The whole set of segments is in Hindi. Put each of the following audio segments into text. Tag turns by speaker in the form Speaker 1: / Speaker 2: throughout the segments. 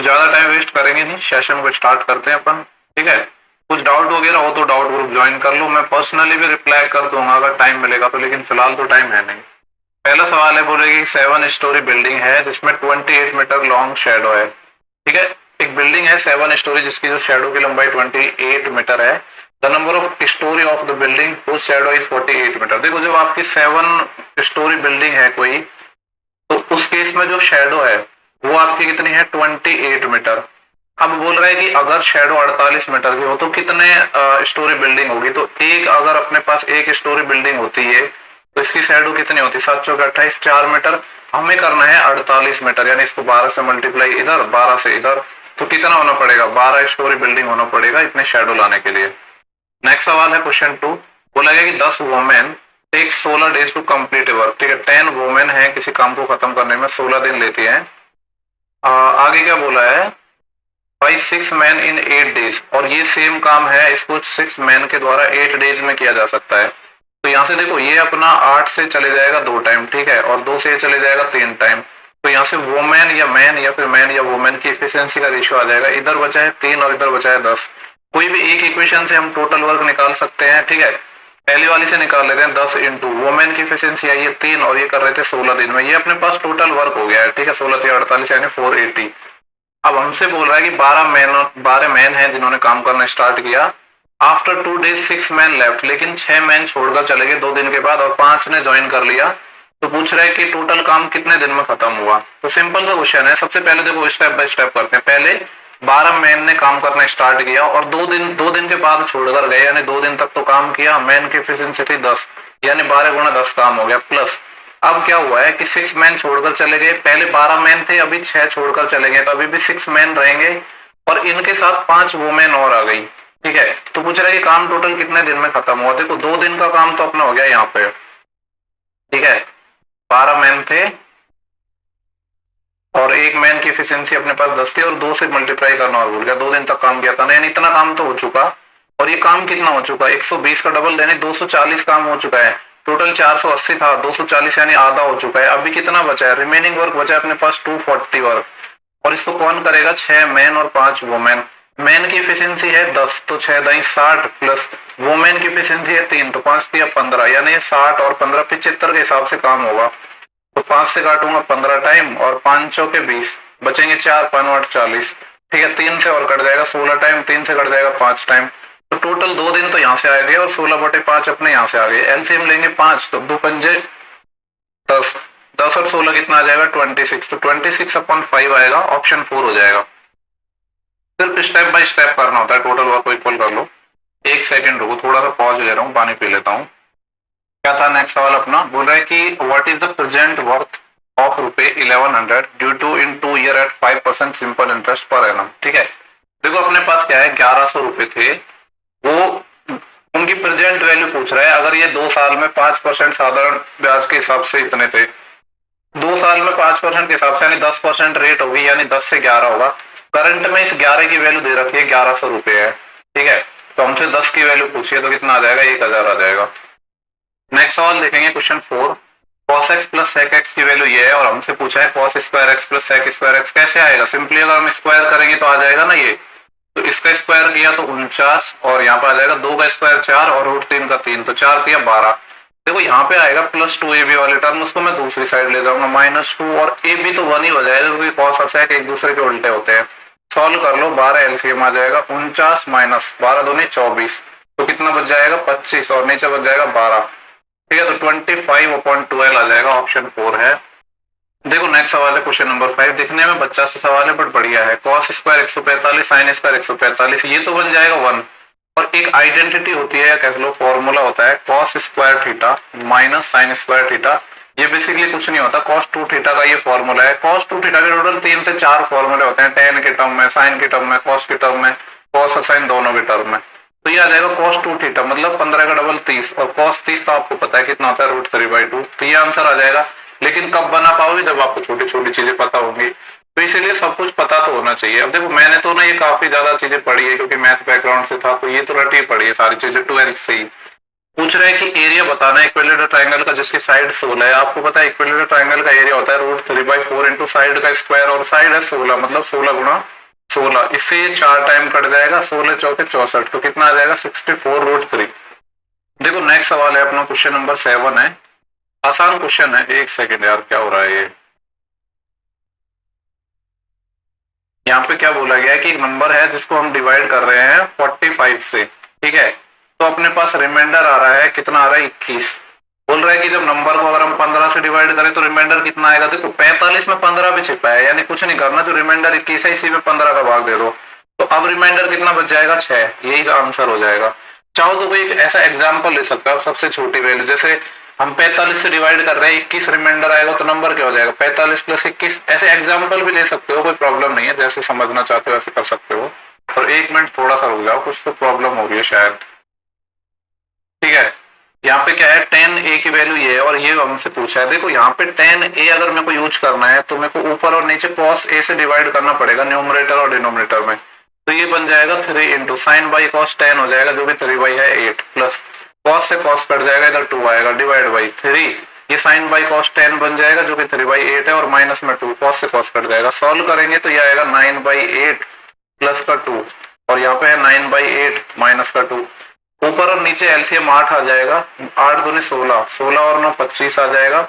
Speaker 1: तो ज्यादा टाइम वेस्ट करेंगे नहीं, सेशन को स्टार्ट करते हैं अपन। ठीक है, कुछ डाउट वगैरह हो तो डाउट ग्रुप ज्वाइन कर लो, मैं पर्सनली भी रिप्लाई कर दूंगा अगर टाइम मिलेगा तो, लेकिन फिलहाल तो टाइम है नहीं। पहला सवाल है, बोलेगी 7 स्टोरी बिल्डिंग है जिसमें 28 मीटर लॉन्ग शेडो है। ठीक है, एक बिल्डिंग है 7 स्टोरी जिसकी जो शेडो की लंबाई 28 मीटर है। The number of story of the building whose shadow is 48 metre. देखो जब आपकी 7 स्टोरी बिल्डिंग है कोई, तो उस केस में जो शेडो है वो आपकी कितनी है, 28 मीटर। अब बोल रहा है कि अगर शेडो 48 मीटर की हो तो कितने स्टोरी बिल्डिंग होगी। तो एक, अगर अपने पास एक स्टोरी बिल्डिंग होती है तो इसकी शेडो कितनी होती है, 7 चौके 28, 4 मीटर। हमें करना है 48 मीटर, यानी इसको 12 से मल्टीप्लाई इधर, 12 से इधर, तो कितना होना पड़ेगा, 12 स्टोरी बिल्डिंग होना पड़ेगा इतने शेडो लाने के लिए। नेक्स्ट सवाल है क्वेश्चन 2, बोला गया कि 10 women take 16 days to complete a work. ठीक है, 10 वुमेन है किसी काम को खत्म करने में 16 दिन लेती है। आगे क्या बोला है, बाई 6 मैन इन 8 डेज, और ये सेम काम है इसको 6 मैन के द्वारा 8 डेज में किया जा सकता है। तो यहाँ से देखो ये अपना 8 से चले जाएगा 2 टाइम, ठीक है, और 2 से चले जाएगा 3 टाइम। तो यहाँ से वुमेन या मैन या फिर मैन या वुमेन की एफिशिएंसी का रेशियो आ जाएगा, इधर बचा है 3 और इधर बचा है 10। कोई भी एक इक्वेशन से हम टोटल वर्क निकाल सकते हैं। ठीक है, पहली वाली से निकाल लेते हैं, 10 इंटू वुमेन की एफिशिएंसी आई है 3 और ये कर रहे थे 16 दिन में, ये अपने पास टोटल वर्क हो गया है। ठीक है, 16 3 48 यानी 480। अब हमसे बोल रहा है कि 12 मैन है जिन्होंने काम करना स्टार्ट किया। आफ्टर 2 डेज 6 मैन लेफ्ट, लेकिन 6 मैन छोड़कर चले गए 2 दिन के बाद और 5 ने ज्वाइन कर लिया। तो पूछ रहा है कि टोटल काम कितने दिन में खत्म हुआ। तो सिंपल सा क्वेश्चन है, सबसे पहले देखो स्टेप बाय स्टेप करते हैं। पहले 12 मैन ने काम करना स्टार्ट किया और 2 दिन के बाद छोड़कर गए, यानी 2 दिन तक तो काम किया। मैन की एफिशिएंसी थी 10, यानी 12 गुणा 10 काम हो गया। प्लस अब क्या हुआ है कि 6 मैन छोड़कर चले गए, पहले 12 मैन थे अभी 6 छोड़कर चले गए, तो अभी भी 6 मैन रहेंगे और इनके साथ 5 वुमेन और आ गई। ठीक है, तो पूछ रहा है कि काम टोटल कितने दिन में खत्म हुआ। देखो 2 दिन का काम तो अपना हो गया यहाँ पे। ठीक है, 12 मैन थे और एक मैन की एफिशिएंसी अपने पास 10 थी और 2 से मल्टीप्लाई करना और भूल गया, 2 दिन तक काम किया था ना, यानी इतना काम तो हो चुका। और ये काम कितना हो चुका, 120 का डबल यानी 240 काम हो चुका है। टोटल 480 था, 240 यानी आधा हो चुका है। अभी कितना बचा है, रिमेनिंग वर्क बचा है अपने पास 240 वर्क, और इसको कौन करेगा, 6 मैन और 5 वुमेन। मैन की एफिशिएंसी है 10, तो 6 दाई 60, प्लस वुमेन की एफिशिएंसी है 3, तो 5 दिया 15, यानी 60 और 15 75 के हिसाब से काम होगा। तो 5 से काटूंगा 15 टाइम और 5 चौके 20, बचेंगे 4 5 8 40। ठीक है, 3 से और कट जाएगा 16 टाइम, 3 से कट जाएगा 5 टाइम। तो टोटल 2 दिन तो यहाँ से आ गए और 16/5 अपने यहाँ से आ गए। एलसीएम लेंगे 5, तो 2 पंजे 10, 10 और 16 कितना आ जाएगा 26, तो 26/5 आएगा, ऑप्शन 4 हो जाएगा। सिर्फ स्टेप बाय स्टेप करना होता है, टोटल वर्क को इक्वल कर लो। 1 सेकंड रुको, थोड़ा सा पॉज ले रहा हूँ, पानी पी लेता हूँ। क्या था नेक्स्ट सवाल अपना, बोल रहा है कि what is the present worth of ₹1100 due to in 2 year at 5% simple interest per annum. ठीक है, देखो अपने पास क्या है, 1100 रुपए थे, वो उनकी प्रेजेंट वैल्यू पूछ रहा है। अगर ये 2 साल में 5% साधारण ब्याज के हिसाब से इतने थे, 2 साल में 5% के हिसाब से यानी 10% रेट होगी, यानी 10 से 11 होगा। करंट में इस 11 की वैल्यू दे रखी है 1100 रुपए है। ठीक है, तो हमसे 10 की वैल्यू पूछिए तो कितना आ जाएगा, 1000 आ जाएगा। नेक्स्ट सवाल देखेंगे question 4, cos x plus sec x की वैल्यू ये है और हमसे पूछा है cos square x plus sec square x कैसे आएगा। सिंपली अगर हम स्क्वायर करेंगे तो आ जाएगा ना ये, तो इसका स्क्वायर किया तो 49 और यहाँ पे आ जाएगा 2 का स्क्वायर 4 और √3 का 3, तो 4 दिया 12। देखो यहाँ पे आएगा +2ab वाले टर्म, उसको मैं दूसरी साइड ले जाऊंगा -2 और ab तो 1 ही हो जाएगा क्योंकि cos और sec एक दूसरे के उल्टे होते हैं। सॉल्व कर लो, 12 एलसीएम आ जाएगा, 49 माइनस 12 दूनी 24, तो कितना बच जाएगा 25 और नीचे बच जाएगा 12। ठीक है, तो 25/12 आ जाएगा, ऑप्शन 4 है। देखो नेक्स्ट सवाल है क्वेश्चन नंबर 5, दिखने में बच्चा सा सवाल है बट बढ़िया है। cos स्क्वायर 145 sin स्क्वायर 145, ये तो बन जाएगा 1, और एक आइडेंटिटी होती है, कह लो फॉर्मूला होता है cos square theta minus sin square theta. ये बेसिकली कुछ नहीं होता, cos 2 थीटा का ये फॉर्मूला है। cos 2 थीटा के टोटल 3 से 4 फॉर्मूले होते हैं, tan के टर्म में, sin के टर्म में, cos के टर्म में, cos और sin दोनों के टर्म में। तो ये आ जाएगा cos 2 थीटा मतलब 15 का डबल 30, और cos 30 तो आपको पता है कितना होता है √3/2, तो ये आंसर आ जाएगा। लेकिन कब बना पाओगे, जब आपको छोटी छोटी चीजें पता होंगी, तो इसीलिए सब कुछ पता तो होना चाहिए। अब देखो मैंने तो ना ये काफी ज्यादा चीजें पढ़ी है क्योंकि मैथ बैकग्राउंड से था, तो ये तो रटी पढ़ी है सारी चीजें 12th से ही। पूछ रहा है कि एरिया बताना है इक्विलेटरल ट्रायंगल का जिसकी साइड 16 है। आपको पता है इक्विलेटरल ट्रायंगल का एरिया होता है √3/4 इंटू साइड का स्क्वायर, और साइड है 16 मतलब 16 गुणा 16। इससे ये 4 टाइम कट जाएगा, 16 चौके 64, तो कितना आ जाएगा 64√3। देखो नेक्स्ट सवाल है अपना क्वेश्चन नंबर 7 है, आसान क्वेश्चन है। एक सेकेंड यार, क्या हो रहा है ये, यहाँ पे क्या बोला गया है कि एक नंबर है जिसको हम डिवाइड कर रहे हैं 45 से, ठीक है। तो अपने पास रिमाइंडर आ रहा है, कितना आ रहा है 21। बोल रहा है कि जब नंबर को अगर हम 15 से डिवाइड करें तो रिमाइंडर कितना आएगा। देखो 45 में 15 भी छिपा है, यानी कुछ नहीं करना, जो रिमाइंडर 21 है इसी में 15 का भाग दे दो, तो अब रिमाइंडर कितना बच जाएगा 6, यही आंसर हो जाएगा। चाहो तो कोई ऐसा एग्जाम्पल ले सकते हो, सबसे छोटी वैल्यू, जैसे हम 45 से डिवाइड कर रहे हैं, 21 रिमाइंडर आएगा तो नंबर क्या हो जाएगा 45 + 21। ऐसे एग्जाम्पल भी ले सकते हो, कोई प्रॉब्लम नहीं है, जैसे समझना चाहते हो वैसे कर सकते हो। और 1 मिनट थोड़ा सा रुक जाओ, कुछ तो प्रॉब्लम हो रही है शायद, ठीक है। यहाँ पे क्या है 10a की वैल्यू ये है और ये हमसे पूछा है। देखो यहाँ पे 10a अगर मेरे को यूज करना है तो मेरे को ऊपर और नीचे cos a से डिवाइड करना पड़ेगा न्यूमरेटर और डिनोमिनेटर में, तो ये बन जाएगा 3 इंटू साइन बाई कॉस 10 हो जाएगा जो कि 3 है 8, प्लस कॉस से कॉस कट जाएगा, इधर 2 आएगा, डिवाइड बाई 3, ये साइन बाई कॉस 10 बन जाएगा जो कि 3/8 है, और माइनस में 2, कॉस से कॉस कट जाएगा। सॉल्व करेंगे तो ये आएगा 9/8 प्लस का 2, और यहाँ पे है 9/8 माइनस का 2। ऊपर और नीचे एलसीएम 8 आ जाएगा, 8 दूनी 16, 16 और 9 25 आ जाएगा।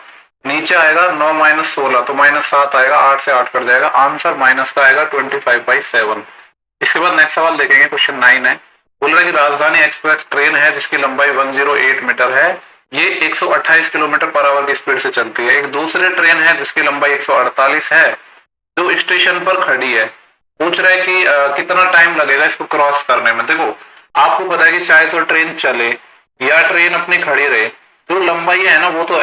Speaker 1: नीचे आएगा 9 - 16 तो -7 आएगा, 8 से 8 कट जाएगा, आंसर माइनस का आएगा 25/7। इसके बाद नेक्स्ट सवाल देखेंगे, क्वेश्चन 9 है। बोल रहा है कि राजधानी एक्सप्रेस ट्रेन है जिसकी लंबाई 108 मीटर है, ये 128 किलोमीटर पर आवर की स्पीड से चलती है। एक दूसरी ट्रेन है जिसकी लंबाई 148 है जो स्टेशन पर खड़ी है। पूछ रहा है कि कितना टाइम लगेगा इसको क्रॉस करने में। देखो आपको पता है कि चाहे तो ट्रेन चले या ट्रेन अपनी खड़ी रहे, जो लंबाई है ना वो तो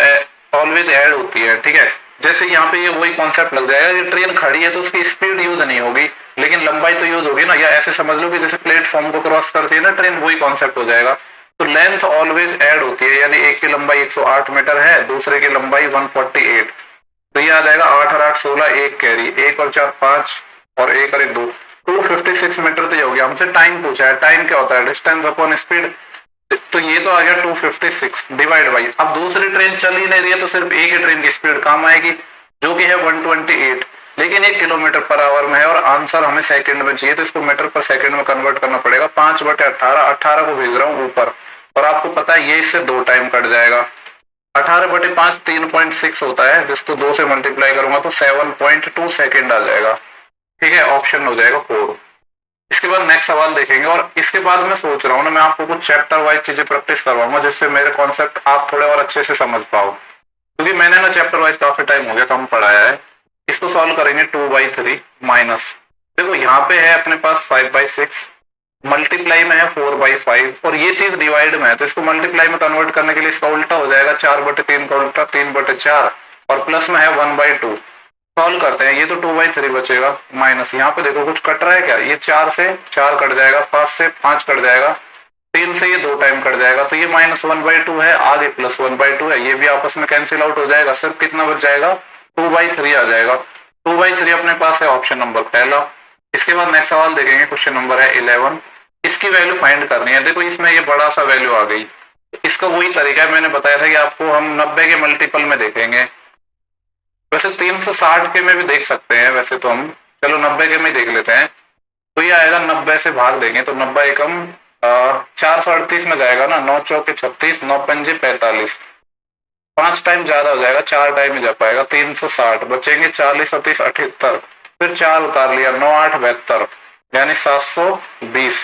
Speaker 1: ऑलवेज ऐड होती है, ठीक है। जैसे यहाँ पे ये वही कॉन्सेप्ट लग जाएगा कि ट्रेन खड़ी है तो उसकी स्पीड यूज नहीं होगी लेकिन लंबाई तो यूज होगी ना, या ऐसे समझ लो कि जैसे प्लेटफॉर्म को क्रॉस करती है ना ट्रेन, वही कॉन्सेप्ट हो जाएगा। तो लेंथ ऑलवेज ऐड होती है, यानी एक की लंबाई 108 मीटर है, दूसरे की लंबाई 148, तो ये आ जाएगा 8 और 8 16, एक कैरी, 1 और 4 5 और 1 और 1 2, 256 मीटर तो ये हो गया। हमसे टाइम पूछा है, टाइम क्या होता है डिस्टेंस अपॉन स्पीड, तो ये तो आ गया 256 डिवाइड बाई, अब दूसरी ट्रेन चल ही नहीं रही है तो सिर्फ एक ही ट्रेन की स्पीड काम आएगी जो कि है 128, लेकिन 1 किलोमीटर पर आवर में है और आंसर हमें सेकंड में चाहिए तो इसको मीटर पर सेकंड में कन्वर्ट करना पड़ेगा। 5/18, 18 को भेज रहा हूँ ऊपर, और आपको पता है ये इससे 2 टाइम कट जाएगा। 18/5 3.6 होता है, जिसको 2 से मल्टीप्लाई करूंगा तो 7.2 सेकेंड आ जाएगा, ठीक है। ऑप्शन हो जाएगा 4। इसके बाद नेक्स्ट सवाल देखेंगे, और इसके बाद मैं सोच रहा हूँ ना मैं आपको कुछ चैप्टर वाइज चीजें प्रैक्टिस करवाऊंगा जिससे मेरे कॉन्सेप्ट आप थोड़े और अच्छे से समझ पाओ, क्योंकि मैंने ना चैप्टर वाइज काफी टाइम हो गया कम पढ़ाया है। इसको सॉल्व करेंगे 2/3 माइनस, देखो यहाँ पे है अपने पास 5/6, मल्टीप्लाई में है 4/5, और ये चीज डिवाइड में है तो इसको मल्टीप्लाई में कन्वर्ट करने के लिए इसका उल्टा हो जाएगा, 4/3 का उल्टा 3/4, और प्लस में है 1/2। सॉल्व करते हैं, ये तो 2/3 बचेगा, माइनस यहाँ पे देखो कुछ कट रहा है क्या, ये 4 से 4 कट जाएगा, 5 से 5 कट जाएगा, 3 से ये 2 टाइम कट जाएगा, तो ये -1/2 है, आगे +1/2 है, ये भी आपस में कैंसिल आउट हो जाएगा, सिर्फ कितना बच जाएगा 2/3 आ जाएगा। 2/3 अपने पास है, ऑप्शन नंबर पहला। इसके बाद नेक्स्ट सवाल देखेंगे, क्वेश्चन नंबर है 11, इसकी वैल्यू फाइंड करनी है। देखो इसमें ये बड़ा सा वैल्यू आ गई, इसका वही तरीका है, मैंने बताया था कि आपको हम 90 के मल्टीपल में देखेंगे, वैसे 360 के में भी देख सकते हैं, वैसे तो हम चलो 90 के में देख लेते हैं। तो ये आएगा 90 से भाग देंगे तो 90 एकम 438 में जाएगा ना, 9 चौके 36, 9 पंजे 45, 5 टाइम ज्यादा हो जाएगा, 4 टाइम ही जा पाएगा, 360 बचेंगे, 40 और 30 78, फिर 4 उतार लिया, 9 8 72, यानी 720,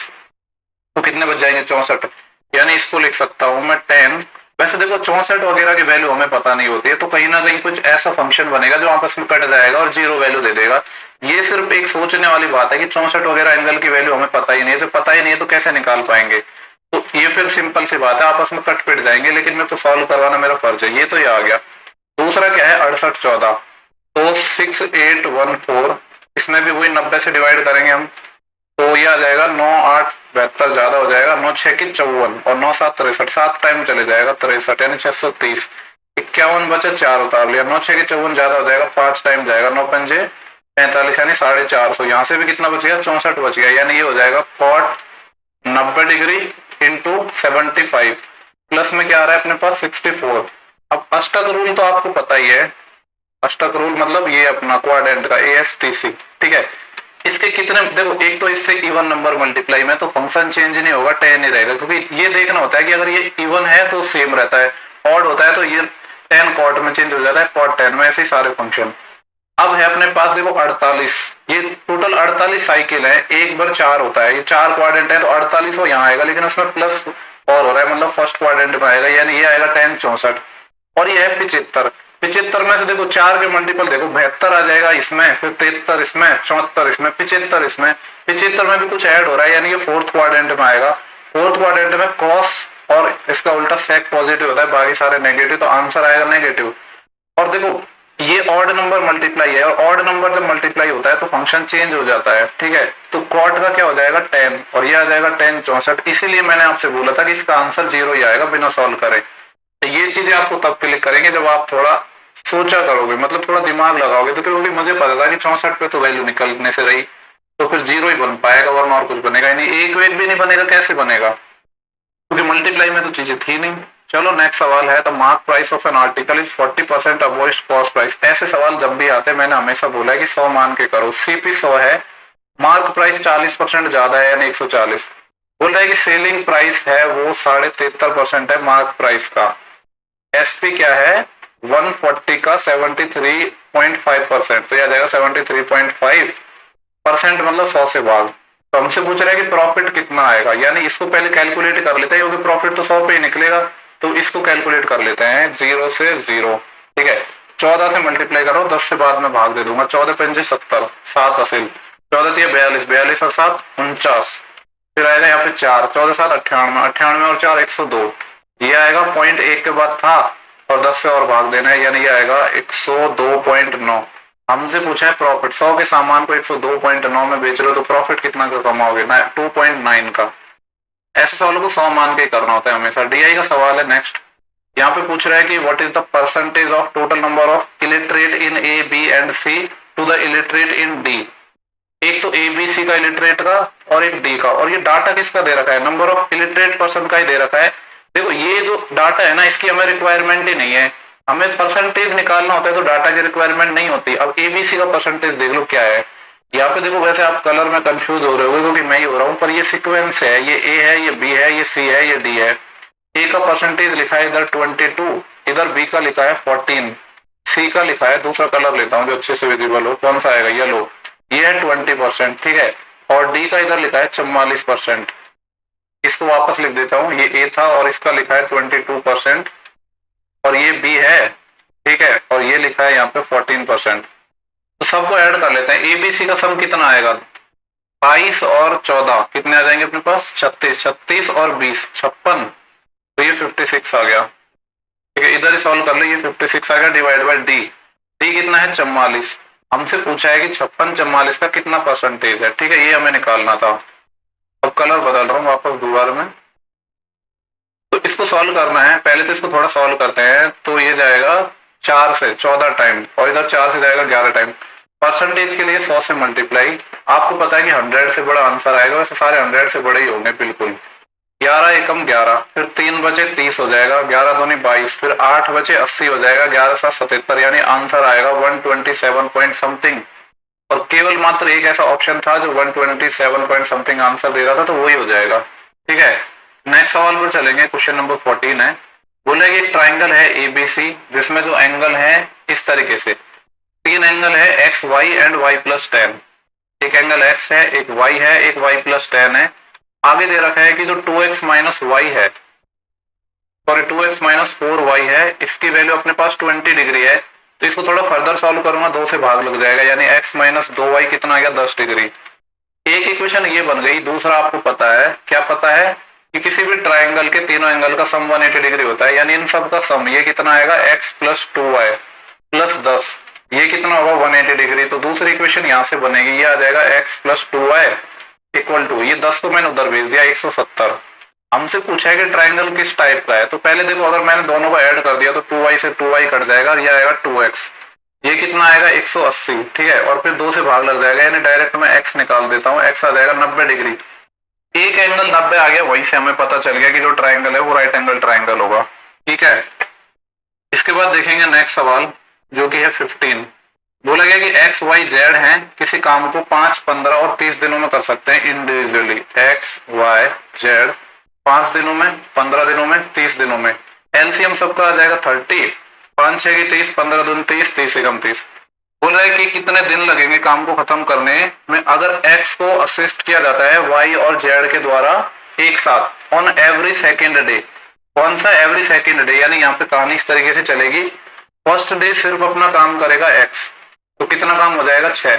Speaker 1: तो कितने बच जाएंगे 64, यानी इसको लिख सकता हूं मैं 10। वैसे देखो 64 वगैरह की वैल्यू हमें पता नहीं होती है, तो कहीं ना कहीं कुछ ऐसा फंक्शन बनेगा जो आपस में कट जाएगा और 0 वैल्यू दे देगा। ये सिर्फ एक सोचने वाली बात है कि 64 वगैरह एंगल की वैल्यू हमें पता ही नहीं है, तो पता ही नहीं है तो कैसे निकाल पाएंगे, तो ये फिर सिंपल सी बात है, आपस में कट पिट जाएंगे, लेकिन मैं तो सॉल्व करवाना मेरा फर्ज है। ये तो ये आ गया। दूसरा क्या है 68 14, तो 6814, इसमें भी वही 90 से डिवाइड करेंगे हम, तो ये आ जाएगा 9 8 72 ज्यादा हो जाएगा, 9 6 की 54 और 9 7 63, 7 टाइम चले जाएगा 63, यानी 630, 51 बचा, 4 उतार लिया, 9 6 की 54 ज्यादा हो जाएगा, 5 टाइम जाएगा, 9 पंजे 45, यानी 450, यहाँ से भी कितना बच गया 64 बच गया, यानी ये हो जाएगा cot 90 डिग्री इंटू 75, प्लस में क्या आ रहा है अपने पास 64। अब अष्टक रूल तो आपको पता ही है, अष्टक रूल मतलब ये अपना क्वाड्रेंट का ASTC, ठीक है। इसके कितने देखो, एक तो इससे इवन नंबर मल्टीप्लाई में तो फंक्शन चेंज नहीं होगा, 10 ही रहेगा, क्योंकि ये देखना होता है कि अगर ये इवन है तो सेम रहता है, ऑड होता है तो ये 10 कॉट में चेंज हो जाता है, कॉट 10 में, ऐसे ही सारे फंक्शन। अब है अपने पास देखो 48, ये टोटल 48 साइकिल है, एक बार 4 होता है, ये 4 क्वाड्रेंट है तो 48 वो यहाँ आएगा, लेकिन उसमें प्लस और हो रहा है, मतलब फर्स्ट क्वाड्रेंट में आएगा, यानी ये आएगा 10 64। और ये है 75, 75 में से देखो 4 के मल्टीपल देखो 72 आ जाएगा इसमें, फिर 73 इसमें, 74 इसमें, 75 इसमें, 75 में भी कुछ ऐड हो रहा है, यानी ये फोर्थ क्वाड्रेंट में आएगा। फोर्थ क्वाड्रेंट में कॉस और इसका उल्टा सेक पॉजिटिव होता है, बाकी सारे नेगेटिव, तो आंसर आएगा नेगेटिव। और देखो ये ऑड नंबर मल्टीप्लाई है, और ऑड नंबर जब मल्टीप्लाई होता है तो फंक्शन चेंज हो जाता है, ठीक है। तो कॉट का क्या हो जाएगा 10, और ये आ जाएगा 10 64। इसीलिए मैंने आपसे बोला था कि इसका आंसर 0 ही आएगा बिना सॉल्व करे। तो ये चीजें आपको तब क्लिक करेंगे जब आप थोड़ा सोचा करोगे, मतलब थोड़ा दिमाग लगाओगे, तो क्योंकि मुझे पता था कि 64 पे तो वैल्यू निकलने से रही, तो फिर 0 ही बन पाएगा, वरना और कुछ बनेगा ही नहीं, एक वेग भी नहीं बनेगा, कैसे बनेगा, क्योंकि मल्टीप्लाई में तो चीजें थी नहीं। चलो नेक्स्ट सवाल है, the mark price of an article is 40% above cost price. ऐसे सवाल जब भी आते हैं मैंने हमेशा बोला है कि 100 मान के करो। CP 100 है, मार्क प्राइस 40% ज्यादा है यानी 140। बोल रहा है कि सेलिंग प्राइस है वो 73.5% है मार्क प्राइस का। SP क्या है 140 का 73.5%, तो यह आ जाएगा 73.5%, मतलब 100 से भाग। तो हमसे पूछ रहा है कि प्रॉफिट कितना आएगा, यानी इसको पहले कैलकुलेट कर लेते हैं, क्योंकि प्रॉफिट तो 100 पे ही निकलेगा, तो इसको कैलकुलेट कर लेते हैं 0 से 0, ठीक है। 14 से मल्टीप्लाई करो, 10 से बाद में भाग दे दूंगा, 14 पंजे 70, 7 असिल, 14 थी 42, 42 और 7 49, फिर आएगा यहाँ पे 4, 14 7 98, 98 और 4 102, ये आएगा 0.1 के बाद था, और 10 से और भाग देना है, यानी ये आएगा 102.9। हमसे पूछा है प्रॉफिट, 100 के सामान को 102.9 में बेच रहे हो तो प्रॉफिट कितना का कमाओगे, 2.9 का। ऐसे सवालों को 100 मान के ही करना होता है हमेशा। DI का सवाल है नेक्स्ट, यहाँ पे पूछ रहा है कि what is the percentage of total number of illiterate in A, B and C to the illiterate in D। एक तो ABC का इलिटरेट का और एक D का, और ये डाटा किसका दे रखा है, नंबर ऑफ इलिटरेट पर्सन का ही दे रखा है। देखो ये जो डाटा है ना, इसकी हमें रिक्वायरमेंट ही नहीं है, हमें परसेंटेज निकालना होता है, तो डाटा की रिक्वायरमेंट नहीं होती। अब ABC का परसेंटेज देख लो क्या है, यहाँ पे देखो, वैसे आप कलर में कंफ्यूज हो रहे हो क्योंकि मैं ही हो रहा हूँ, पर ये सीक्वेंस है, ये A है, ये B है, ये C है, ये D है। A का परसेंटेज लिखा है इधर 22, इधर B का लिखा है 14, C का लिखा है, दूसरा कलर लेता हूँ जो अच्छे से विजिबल हो, कौन सा आएगा, येलो, ये है 20%, ठीक है। और D का इधर लिखा है 44%, इसको वापस लिख देता हूँ, ये A था और इसका लिखा है 22%, और ये B है, ठीक है, और ये लिखा है यहाँ पे 14%। तो सबको ऐड कर लेते हैं। ABC का सम कितना आएगा, 22 और 14 कितने आ जाएंगे अपने पास, 36, 36 और 20 56, तो ये 56 आ गया, ठीक है। इधर ही सॉल्व कर लो, ये 56 आ गया, डिवाइड बाय D कितना है 44। हमसे पूछा है कि 56 44 का कितना परसेंटेज है, ठीक है, ये हमें निकालना था। अब कलर बदल रहा हूँ वापस दोबारा में, तो इसको सॉल्व करना है। पहले तो इसको थोड़ा सॉल्व करते हैं, तो ये जाएगा 4 से 14 टाइम, और इधर 4 से जाएगा 11 टाइम। परसेंटेज के लिए 100 से मल्टीप्लाई, आपको पता है कि 100 से बड़ा आंसर आएगा, वैसे सारे 100 से बड़े ही होंगे बिल्कुल। 11 एकम 11, फिर 3 बचे 30 हो जाएगा, 11 दूनी 22, फिर 8 बचे 80 हो जाएगा, 11 7 77, यानी आंसर आएगा 127 पॉइंट समथिंग। और केवल मात्र एक ऐसा ऑप्शन था जो 127 पॉइंट समथिंग आंसर दे रहा था, तो वही हो जाएगा, ठीक है। नेक्स्ट सवाल पर चलेंगे, क्वेश्चन नंबर 14 है। बोले कि एक ट्राइंगल है ABC, जिसमें जो एंगल है इस तरीके से, 3 एंगल है x, y and y plus 10। एक एंगल x है, एक y है, एक y प्लस 10 है। आगे दे रखा है कि जो 2x माइनस वाई है, सॉरी 2x माइनस 4y है, इसकी वैल्यू अपने पास 20 डिग्री है। तो इसको थोड़ा फर्दर सॉल्व करूंगा, 2 से भाग लग जाएगा, यानी x माइनस 2y कितना आ गया 10 डिग्री। एक इक्वेशन ये बन गई। दूसरा आपको पता है, क्या पता है कि किसी भी ट्राइंगल के तीनों एंगल का सम 180 डिग्री होता है, यानी इन सब का सम ये कितना आएगा x प्लस 2y प्लस 10, ये कितना होगा 180 डिग्री। तो दूसरी इक्वेशन यहाँ से बनेगी, ये आ जाएगा x plus 2y equal to, ये 10 को मैंने उधर भेज दिया 170। हमसे पूछा है कि ट्राइंगल किस टाइप का है, तो पहले देखो अगर मैंने दोनों को ऐड कर दिया तो 2y से 2y कट जाएगा, ये आएगा 2x, ये कितना आएगा 180, ठीक है। और फिर 2 से भाग लग जाएगा, यानी डायरेक्ट मैं x निकाल देता हूँ, x आ जाएगा 90 डिग्री। एक एंगल 90 आ गया, वहीं से हमें पता चल गया कि जो ट्राइंगल है वो राइट एंगल ट्राइंगल होगा। ठीक है, इसके बाद देखेंगे नेक्स्ट सवाल जो कि है 15। बोला गया कि एक्स वाई जेड है, किसी काम को 5, 15 और 30 दिनों में कर सकते हैं इंडिविजुअली। एक्स वाई जेड 5 दिनों में, 15 दिनों में, 30 दिनों में। एलसीएम सबका आ जाएगा 30, 5 6 की 30, 15 दूनी 30, 30 एकम 30। बोल रहा है कि कितने दिन लगेंगे काम को खत्म करने में अगर एक्स को असिस्ट किया जाता है वाई और जेड के द्वारा एक साथ ऑन एवरी सेकेंड डे। कौन सा एवरी सेकेंड डे, यानी यहाँ पे कहानी इस तरीके से चलेगी, फर्स्ट डे सिर्फ अपना काम करेगा एक्स, तो कितना काम हो जाएगा 6।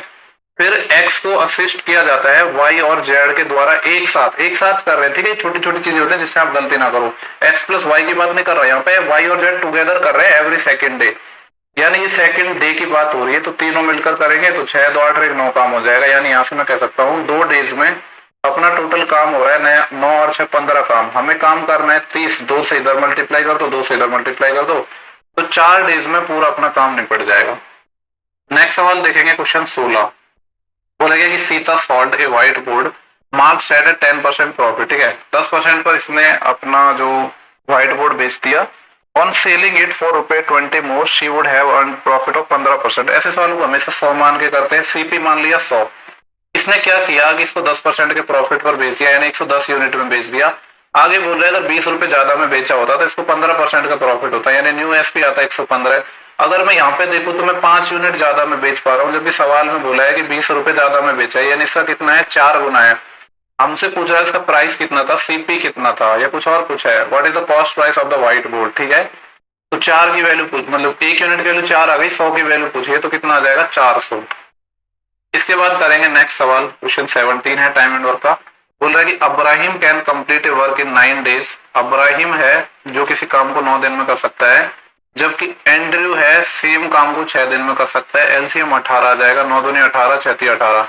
Speaker 1: फिर एक्स को असिस्ट किया जाता है वाई और जेड के द्वारा एक साथ कर रहे हैं। ठीक है, छोटी छोटी चीजें होती है जिससे आप गलती ना करो। एक्स प्लस वाई की बात नहीं कर रहा, यहाँ पे वाई और जेड टुगेदर कर रहे हैं एवरी सेकेंड डे, यानी ये सेकंड डे की बात हो रही है। तो तीनों मिलकर करेंगे तो 6 2 8 9 काम हो जाएगा। यानी यहाँ से मैं कह सकता हूँ 2 डेज में अपना टोटल काम हो रहा है 9 और 6 15 काम। हमें काम करना है 30, 2 से इधर मल्टीप्लाई कर दो, 2 से इधर मल्टीप्लाई कर दो, तो 4 डेज में पूरा अपना काम निपट जाएगा। नेक्स्ट सवाल देखेंगे क्वेश्चन 16। बोलेगा कि Sita sold a whiteboard, mark said 10% profit. ठीक है, 10% पर इसने अपना जो व्हाइट बोर्ड बेच दिया। On selling it for ₹20 more she would have earn profit of 15%। ऐसे सवालों को हमेशा 100 मान के करते हैं। सीपी मान लिया 100, इसने क्या किया कि इसको 10% के प्रॉफिट पर बेच दिया, यानी 110 यूनिट में बेच दिया। आगे बोल रहे हैं अगर 20 रुपए ज्यादा में बेचा होता तो इसको 15% का प्रॉफिट होता है, यानी न्यू एसपी आता है 115। अगर मैं यहाँ पे देखूं तो मैं 5 यूनिट ज्यादा में बेच पा रहा हूँ, जबकि सवाल में बोला है कि 20 रुपए ज्यादा में बेचा है, यानी इसका कितना है 4 गुना है। हमसे पूछ रहा है इसका प्राइस कितना था, सीपी कितना था, या कुछ और पूछा है what is the cost price of the white board. ठीक है, तो 4 की वैल्यू पूछ, मतलब 1 यूनिट की वैल्यू 4 आ गई, 100 की वैल्यू पूछिए तो कितना आ जाएगा 400। इसके बाद करेंगे नेक्स्ट सवाल, क्वेश्चन 17 है टाइम एंड वर्क का। बोल रहा है कि Abraham can complete a work in 9 days. Abraham है जो किसी काम को 9 दिन में कर सकता है, जबकि एंड्रयू है सेम काम को 6 दिन में कर सकता है। एलसीएम 18 आ जाएगा, 9 दूनी 18, 6 3 18।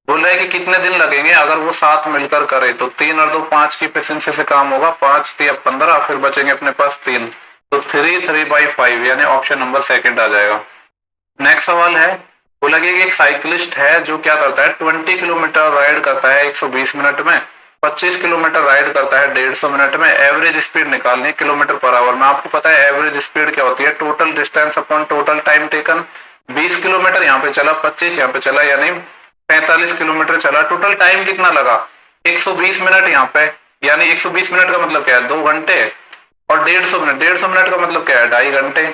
Speaker 1: बोल रहा है कि कितने दिन लगेंगे अगर वो साथ मिलकर करे, तो 3 और 2 5 की एफिशिएंसी से काम होगा, 5 3 15, फिर बचेंगे अपने पास 3, तो 3 3/5, यानी ऑप्शन नंबर सेकंड आ जाएगा। नेक्स्ट सवाल है, बोला कि एक साइकिलिस्ट है जो क्या करता है 20 किलोमीटर राइड करता है 120 मिनट में, 25 किलोमीटर राइड करता है 150 मिनट में। एवरेज स्पीड निकालनी है किलोमीटर पर आवर में। आपको पता है एवरेज स्पीड क्या होती है, total distance upon total time taken. 20 kilometre यहाँ पे चला, 25 यहाँ पे चला, यानी 45 किलोमीटर चला। टोटल टाइम कितना लगा 120 मिनट यहाँ पे, यानी 120 मिनट का मतलब क्या है 2 घंटे, और 150 मिनट का मतलब क्या है 2.5 घंटे।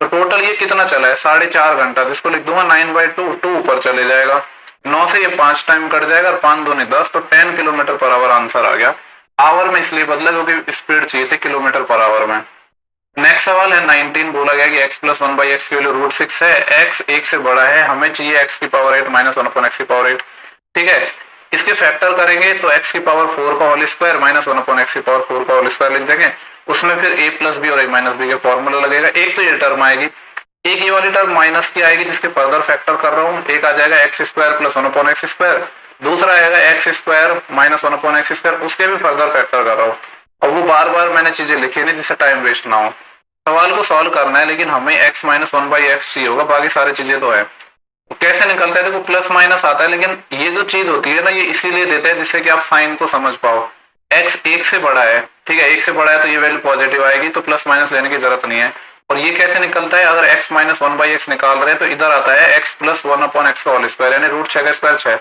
Speaker 1: तो टोटल ये कितना चला है 4.5 घंटा, जिसको लिख दूंगा 9/2, 2 ऊपर चले जाएगा, 9 से ये 5 टाइम कट जाएगा और 5 दूनी 10, तो 10 किलोमीटर पर आवर आंसर आ गया। आवर में इसलिए बदला क्योंकि स्पीड चाहिए थी किलोमीटर पर आवर में। नेक्स्ट सवाल है 19। बोला गया कि x + 1/x की वैल्यू √6 है, x 1 से बड़ा है, हमें चाहिए x की पावर 8 - 1/x की पावर 8। ठीक है, इसके फैक्टर करेंगे तो x की पावर 4 का होल स्क्वायर - 1/x की पावर 4 का होल स्क्वायर लिख देंगे। उसमें फिर a + b और a - b के फॉर्मूला लगेगा। एक तो ये टर्म आएगी, एक ये वाली टर्म माइनस की आएगी जिसके फर्दर फैक्टर कर रहा हूँ। एक आ जाएगा x² + 1/x², दूसरा आएगा x² - 1/x², उसके भी फर्दर फैक्टर कर रहा हूँ। और वो बार बार मैंने चीजें लिखी नहीं जिससे टाइम वेस्ट ना हो। सवाल को सॉल्व करना है, लेकिन हमें x - 1/x चाहिए होगा, बाकी सारी चीजें तो है। तो कैसे निकलता है, देखो प्लस माइनस आता है, लेकिन ये जो चीज होती है ना ये इसीलिए देते हैं जिससे कि आप साइन को समझ पाओ। x 1 से बड़ा है, ठीक है, 1 से बड़ा है तो ये वैल्यू पॉजिटिव आएगी, तो प्लस माइनस लेने की जरूरत नहीं है। और ये कैसे निकलता है, अगर x - 1/x निकाल रहे हैं तो इधर आता है x + 1/x का होल स्क्वायर, यानी √6 का स्क्वायर 6।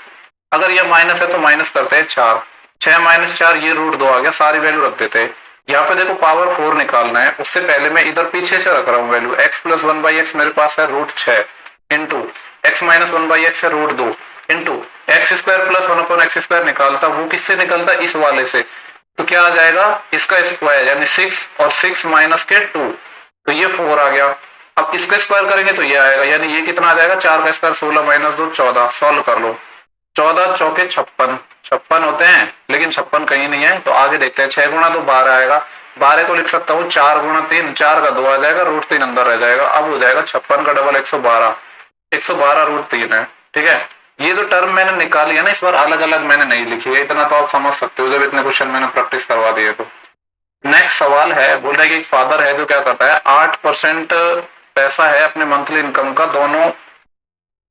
Speaker 1: अगर ये माइनस है तो माइनस करते हैं 4, 6 - 4 ये √2 आ गया, सारी वैल्यू रख देते हैं। यहाँ पे देखो पावर 4 निकालना है, उससे पहले मैं इधर पीछे से रख रहा हूँ वैल्यू। x + 1/x मेरे पास है √6 इंटू x - 1/x है √2 इंटू x² + 1/x² निकालता, वो किससे निकलता इस वाले से, तो क्या आ जाएगा इसका स्क्वायर, यानी 6 और 6 माइनस के 2, तो ये 4 आ गया। अब इसका स्क्वायर करेंगे तो ये आएगा, यानी ये कितना आ जाएगा 4 का स्क्वायर 16 - 2 14। सॉल्व कर लो, 14 चौके 56 होते हैं, लेकिन 56 कहीं नहीं है, तो आगे देखते हैं। 6 × 2 12 आएगा, 12 को लिख सकता हूँ 4 × 3, 4 का 2 आ जाएगा, √3 अंदर रह जाएगा। अब हो जाएगा 56 का डबल 112, 112 √3 है। ठीक है, ये जो टर्म मैंने निकाली है ना इस बार अलग अलग मैंने नहीं लिखी है, इतना तो आप समझ सकते हो जब इतने क्वेश्चन मैंने प्रैक्टिस करवा दिए तो। नेक्स्ट सवाल है, बोल रहा है कि एक फादर है जो क्या करता है 8% पैसा है अपने मंथली इनकम का, दोनों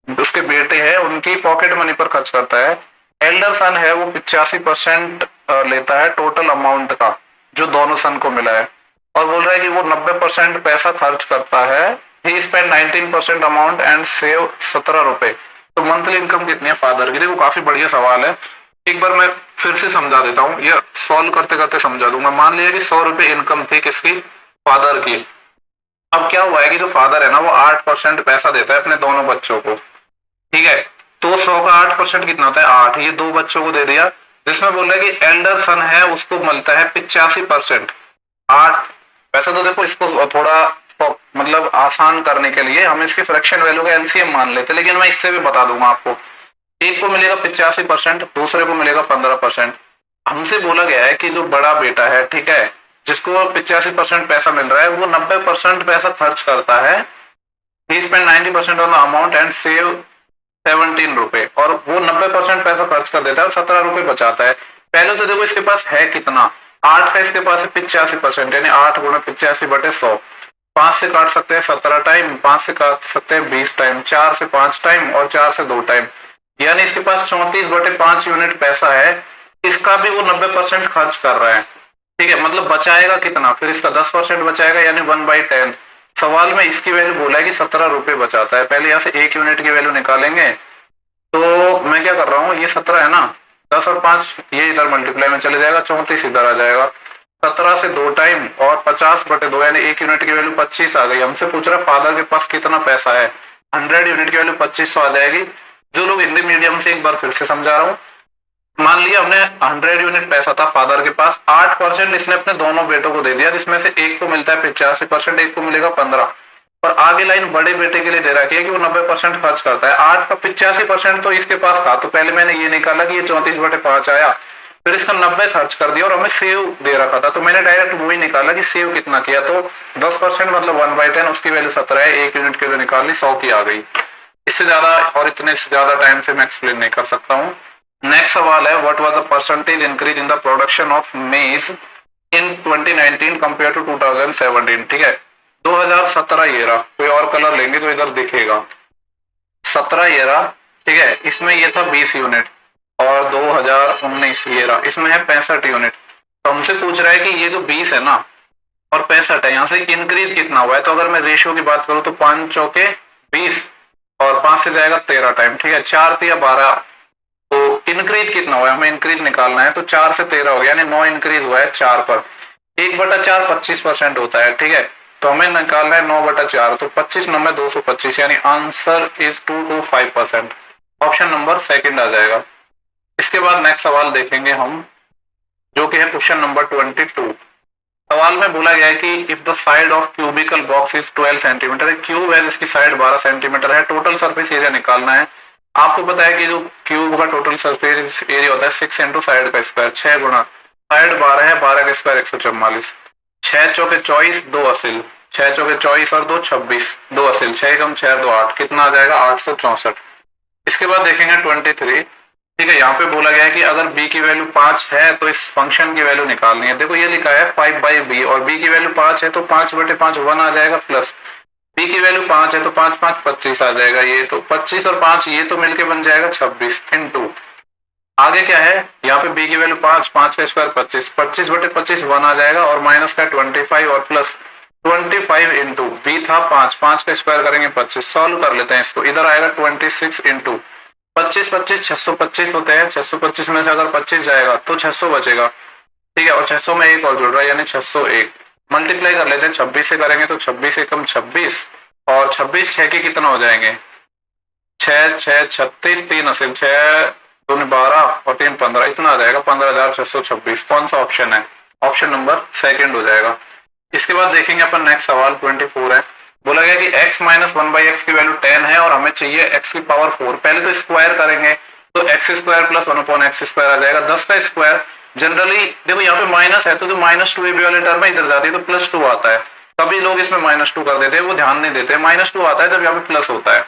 Speaker 1: उसके बेटे हैं उनकी पॉकेट मनी पर खर्च करता है। एल्डर सन है वो 85% लेता है टोटल अमाउंट का जो दोनों सन को मिला है, और बोल रहा है कि वो 90% पैसा खर्च करता है। He spend 19% amount and save 17 रुपए। तो मंथली इनकम कितनी है फादर की? देखो काफी बढ़िया सवाल है, एक बार मैं फिर से समझा देता हूँ, या सॉल्व करते करते समझा दूंगा। मान लिया कि 100 रुपए इनकम थी किसकी? फादर की। अब क्या हुआ है कि जो फादर है ना वो 8% पैसा देता है अपने दोनों बच्चों को, ठीक है। तो 100 का 8% कितना होता है? 8। ये दो बच्चों को दे दिया, जिसमें बोल रहा है कि एल्डर सन है उसको मिलता है 85%। 8 पैसा। तो देखो इसको थोड़ा मतलब आसान करने के लिए हम इसकी फ्रैक्शन वैल्यू का एलसीएम मान लेते, लेकिन मैं इससे भी बता दूंगा आपको। एक को मिलेगा 85%, दूसरे को मिलेगा 15%। हमसे बोला गया है कि जो बड़ा बेटा है, ठीक है, जिसको 85% पैसा मिल रहा है, वो 90% पैसा खर्च करता है। He spend 90% on the amount and save 17 रुपए, और वो 90% पैसा खर्च कर देता है और 17 रुपए बचाता है। पहले तो देखो इसके पास है कितना? 8 का इसके पास है 85%, यानी 8 गुणा 85/100। 5 से काट सकते हैं 17 टाइम, 5 से काट सकते हैं 20 टाइम, 4 से 5 टाइम और 4 से 2 टाइम, यानी इसके पास 34/5 यूनिट पैसा है। इसका भी वो 90% खर्च कर रहा है, ठीक है। मतलब बचाएगा कितना? फिर इसका 10% बचाएगा, यानी 1/10। सवाल में इसकी वैल्यू बोला है कि 17 रुपए बचाता है। पहले यहाँ से 1 यूनिट की वैल्यू निकालेंगे, तो मैं क्या कर रहा हूँ, ये 17 है ना, 10 और 5 ये इधर मल्टीप्लाई में चले जाएगा, 34 इधर आ जाएगा। 17 से 2 टाइम और 50/2, यानी 1 यूनिट की वैल्यू 25 आ गई। हमसे पूछ रहा है फादर के पास कितना पैसा है। 100 यूनिट की वैल्यू 2500 आ जाएगी। जो लोग हिंदी मीडियम से, एक बार फिर से समझा रहा हूँ, मान लिया हमने 100 यूनिट पैसा था फादर के पास, 8% इसने अपने दोनों बेटों को दे दिया, जिसमें से एक को मिलता है 85%, एक को मिलेगा 15। और आगे लाइन बड़े बेटे के लिए दे रखी है कि वो 90% खर्च करता है। 8 का 85% तो इसके पास था, तो पहले मैंने ये निकाला कि ये 34/5 आया, फिर इसका 90 खर्च कर दिया और हमें सेव दे रखा था, तो मैंने डायरेक्ट वही निकाला कि सेव कितना किया। तो 10% मतलब 1/10, उसकी वैल्यू 17 है। 1 यूनिट की वैल्यू निकाली, 100 की आ गई। इससे ज्यादा और इतने से ज्यादा टाइम से मैं एक्सप्लेन नहीं कर सकता हूँ। नेक्स्ट सवाल है, what was the percentage increase in the production of मेज इन 2019 कंपेयर टू 2017? ठीक है, 2017 ये रहा, कोई और कलर लेंगे तो इधर दिखेगा। 17 ये रहा, ठीक है, इसमें ये था 20 यूनिट, और 2019 ये रहा, इसमें है 65 यूनिट। तो हमसे पूछ रहा है कि ये जो 20 है ना और 65 है, यहाँ से इंक्रीज कितना हुआ है। तो अगर मैं रेशियो की बात करूं तो 5 चौके 20 और 5 से जाएगा 13 टाइम, ठीक है, 4 तिया 12। तो इंक्रीज कितना हुआ है, हमें इंक्रीज निकालना है, तो 4 से 13 हो गया, यानी 9 इंक्रीज हुआ है 4 पर। 1/4 25% होता है, ठीक है, तो हमें निकालना है 9/4, तो 25 9 में 225, यानी answer is 225%। Option number second आ जाएगा। इसके बाद नेक्स्ट सवाल देखेंगे हम, जो कि है क्वेश्चन नंबर 22। सवाल में बोला गया है कि if the side of cubical box is 12 centimetre, cube है जिसकी साइड 12 सेंटीमीटर है, टोटल सरफेस एरिया निकालना है। आपको पता है कि जो क्यूब का टोटल सरफेस एरिया होता है 6 इंटू साइड का स्क्वायर, 6 गुणा साइड 12 है, 12 का स्क्वायर 144, 6 चौके 24, 2 असिल, 6 चौके 24 और 2 26, 2 असिल, 6 कम 6 2 8, कितना आ जाएगा 864। इसके बाद देखेंगे 23, ठीक है, यहाँ पे बोला गया है कि अगर b की वैल्यू 5 है तो इस फंक्शन की वैल्यू निकालनी है। देखो ये लिखा है 5/b, और b की वैल्यू 5 है तो 5/5 1 आ जाएगा, प्लस b की वैल्यू 5 है तो 5 5 25 आ जाएगा। ये तो 25 और 5 ये तो मिलके बन जाएगा 26 इनटू, आगे क्या है, यहाँ पे b की वैल्यू 5, 5 का स्क्वायर 25, 25/25 1 आ जाएगा, और माइनस का 25 और प्लस 25 इंटू b था 5, 5 का स्क्वायर करेंगे 25, सॉल्व कर लेते हैं इसको, इधर आएगा 26 इंटू 25 25 625 होते हैं, 625 में से अगर 25 जाएगा तो 600 बचेगा, ठीक है, और 600 में एक और जुड़ रहा है, यानी 601। मल्टीप्लाई कर लेते हैं, 26 से करेंगे तो 26 एकम 26, और 26 6 के कितना हो जाएंगे, 6 6 36, 3 असिल, 6 2 12 और 3 15, इतना आ जाएगा 15,626। कौन सा ऑप्शन है, ऑप्शन नंबर सेकंड हो जाएगा। इसके बाद देखेंगे अपन नेक्स्ट सवाल 24 है, बोला गया कि x माइनस 1/x की वैल्यू 10 है और हमें चाहिए x की पावर 4। पहले तो स्क्वायर करेंगे, तो x square plus 1/x square आ जाएगा। 10 का स्क्वायर जनरली देखो यहाँ पे माइनस है तो जो -2ab वाले टर्म में इधर जाती है तो +2 आता है, कभी लोग इसमें -2 कर देते हैं, वो ध्यान नहीं देते, -2 आता है जब यहाँ पे प्लस होता है।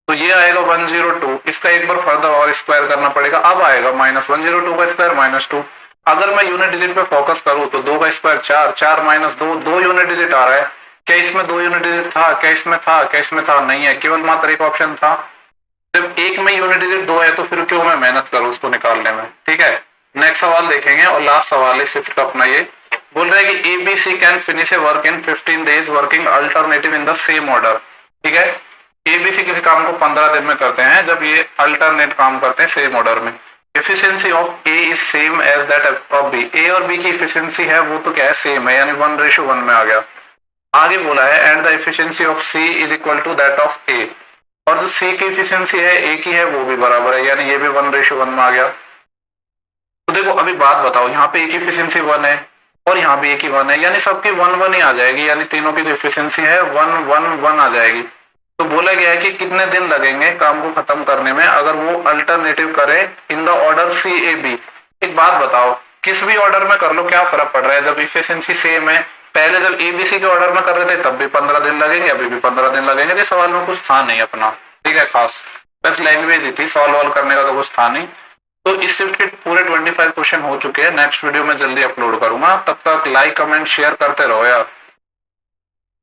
Speaker 1: तो ये आएगा 102, इसका एक बार फर्दर और स्क्वायर करना पड़ेगा, अब आएगा -102 का स्क्वायर -2। अगर मैं यूनिट डिजिट पे फोकस करूँ तो 2 का स्क्वायर 4, 4 - 2, 2 यूनिट डिजिट आ रहा है। क्या इसमें 2 यूनिट डिजिट था, क्या इसमें था, क्या इसमें था, नहीं है, केवल मात्र एक ऑप्शन था। जब एक में यूनिट डिजिट 2 है तो फिर क्यों मैं मेहनत करूं उसको निकालने में, ठीक है। नेक्स्ट सवाल देखेंगे और लास्ट सवाल है शिफ्ट का अपना। ये बोल रहा है कि ABC can finish A work in 15 days working alternative in the same order. ठीक है, एबीसी किसी काम को 15 दिन में करते हैं जब ये अल्टरनेट काम करते हैं सेम ऑर्डर में। Efficiency of A is same as that of B. A और बी की एफिशिएंसी है वो तो क्या है, सेम है, यानी 1:1 में आ गया। आगे बोला है and the efficiency of C is equal to that of A, और जो सी की एफिशिएंसी है ए की है वो भी बराबर है, यानी ये भी 1:1 में आ गया। तो देखो अभी बात बताओ, यहाँ पे ए की एफिशिएंसी 1 है और यहाँ भी ए की 1 है, यानी सबकी 1:1 ही आ जाएगी, यानी तीनों की जो एफिशिएंसी है 1:1:1 आ जाएगी। तो बोला गया है कि कितने दिन लगेंगे काम को खत्म करने में अगर वो अल्टरनेटिव करे in the order C A B. एक बात बताओ, किस भी ऑर्डर में कर लो क्या फर्क पड़ रहा है जब एफिशिएंसी सेम है। पहले जब एबीसी के ऑर्डर में कर रहे थे तब भी 15 दिन लगेंगे, अभी भी 15 दिन लगेंगे। तो सवाल में कुछ था नहीं अपना, ठीक है, खास बस लैंग्वेज ही थी, सॉल्व करने का तो कुछ था नहीं। तो इस शिफ्ट के पूरे 25 क्वेश्चन हो चुके हैं। नेक्स्ट वीडियो में जल्दी अपलोड करूंगा, तब तक लाइक कमेंट शेयर करते रहो यार।